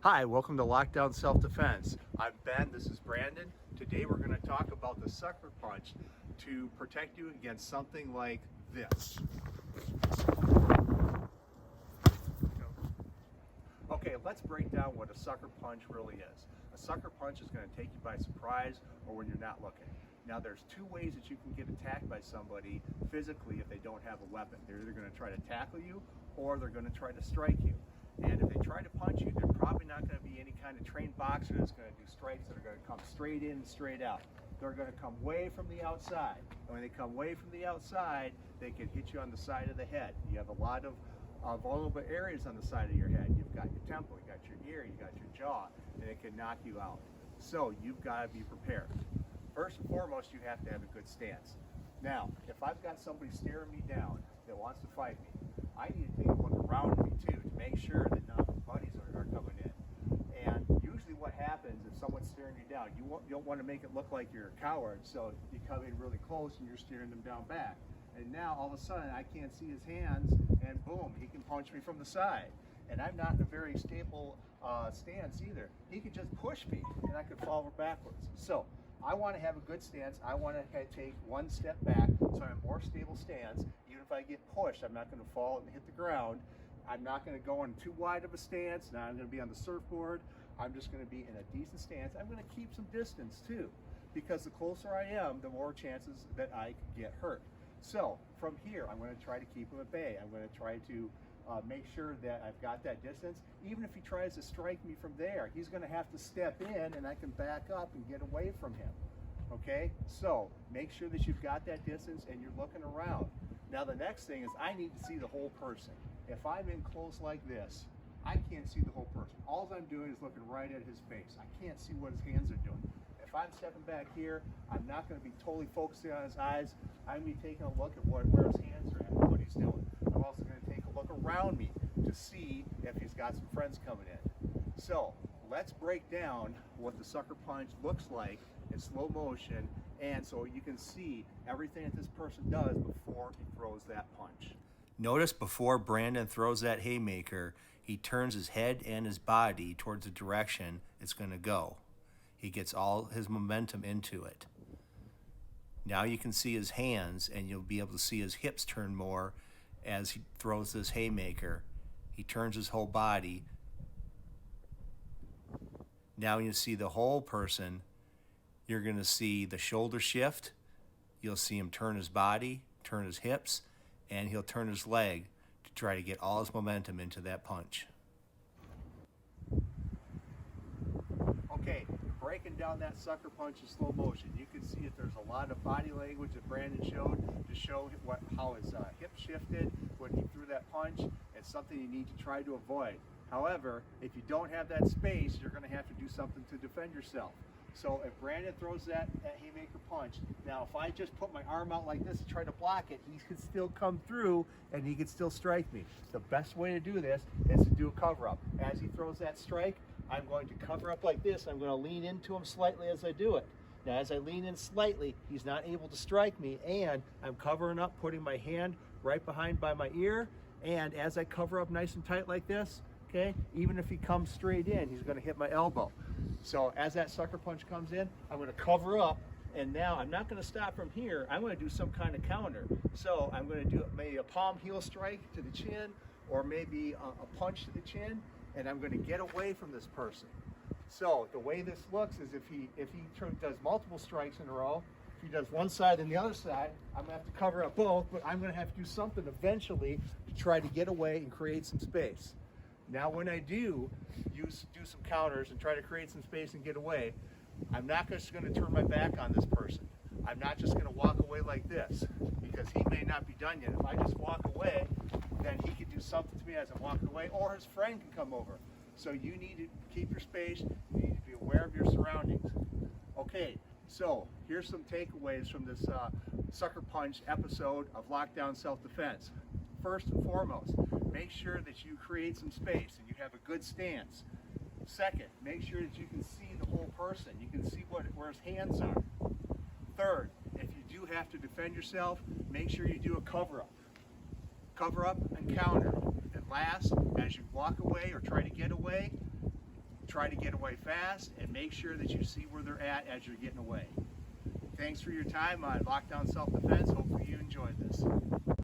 Hi, welcome to Lockdown Self-Defense. I'm Ben, this is Brandon. Today we're going to talk about the sucker punch to protect you against something like this. Okay, let's break down what a sucker punch really is. A sucker punch is going to take you by surprise or when you're not looking. Now there's two ways that you can get attacked by somebody physically if they don't have a weapon. They're either going to try to tackle you or they're going to try to strike you. And if they try to punch you, they're probably not going to be any kind of trained boxer that's going to do strikes that are going to come straight in and straight out. They're going to come way from the outside. And when they come way from the outside, they can hit you on the side of the head. You have a lot of vulnerable areas on the side of your head. You've got your temple, you got your ear, you got your jaw, and it can knock you out. So you've got to be prepared. First and foremost, you have to have a good stance. Now, if I've got somebody staring me down that wants to fight me, I need to take a look around me too to make sure that none of my buddies are coming in. And usually what happens if someone's staring you down, you don't want to make it look like you're a coward, so you come in really close and you're staring them down back. And now all of a sudden I can't see his hands and boom, he can punch me from the side. And I'm not in a very stable stance either. He could just push me and I could fall backwards. So I want to have a good stance. I want to take one step back so I have a more stable stance. Even if I get pushed, I'm not going to fall and hit the ground. I'm not going to go in too wide of a stance. Now I'm going to be on the surfboard. I'm just going to be in a decent stance. I'm going to keep some distance too, because the closer I am, the more chances that I could get hurt. So from here, I'm going to try to keep him at bay. I'm going to try to make sure that I've got that distance. Even if he tries to strike me from there, he's going to have to step in and I can back up and get away from him. Okay, so make sure that you've got that distance and you're looking around. Now the next thing is I need to see the whole person. If I'm in close like this, I can't see the whole person. All I'm doing is looking right at his face. I can't see what his hands are doing. If I'm stepping back here, I'm not going to be totally focusing on his eyes. I'm going to be taking a look at where his hands are at and what he's doing. I'm also going to take a look around me to see if he's got some friends coming in. So let's break down what the sucker punch looks like in slow motion, and so you can see everything that this person does before he throws that punch. Notice before Brandon throws that haymaker, he turns his head and his body towards the direction it's going to go. He gets all his momentum into it. Now you can see his hands, and you'll be able to see his hips turn more as he throws this haymaker. He turns his whole body. Now you see the whole person. You're going to see the shoulder shift. You'll see him turn his body, turn his hips, and he'll turn his leg to try to get all his momentum into that punch. Okay, breaking down that sucker punch in slow motion, you can see that there's a lot of body language that Brandon showed to show how his hip shifted when he threw that punch. It's something you need to try to avoid. However, if you don't have that space, you're going to have to do something to defend yourself. So if Brandon throws that haymaker punch, now if I just put my arm out like this and try to block it, he could still come through and he could still strike me. The best way to do this is to do a cover up. As he throws that strike, I'm going to cover up like this. I'm going to lean into him slightly as I do it. Now as I lean in slightly, he's not able to strike me, and I'm covering up, putting my hand right behind by my ear, and as I cover up nice and tight like this, okay, even if he comes straight in, he's going to hit my elbow. So as that sucker punch comes in, I'm going to cover up, and now I'm not going to stop from here. I'm going to do some kind of counter. So I'm going to do maybe a palm heel strike to the chin, or maybe a punch to the chin, and I'm going to get away from this person. So the way this looks is if he does multiple strikes in a row, if he does one side and the other side, I'm going to have to cover up both, but I'm going to have to do something eventually to try to get away and create some space. Now when I do some counters and try to create some space and get away, I'm not just going to turn my back on this person. I'm not just going to walk away like this, because he may not be done yet. If I just walk away, then he could do something to me as I'm walking away, or his friend can come over. So you need to keep your space. You need to be aware of your surroundings. Okay, so here's some takeaways from this sucker punch episode of Lockdown Self-Defense. First and foremost, make sure that you create some space and you have a good stance. Second, make sure that you can see the whole person. You can see where his hands are. Third, if you do have to defend yourself, make sure you do a cover up. Cover up and counter. And last, as you walk away or try to get away, try to get away fast, and make sure that you see where they're at as you're getting away. Thanks for your time on Lockdown Self-Defense. Hopefully you enjoyed this.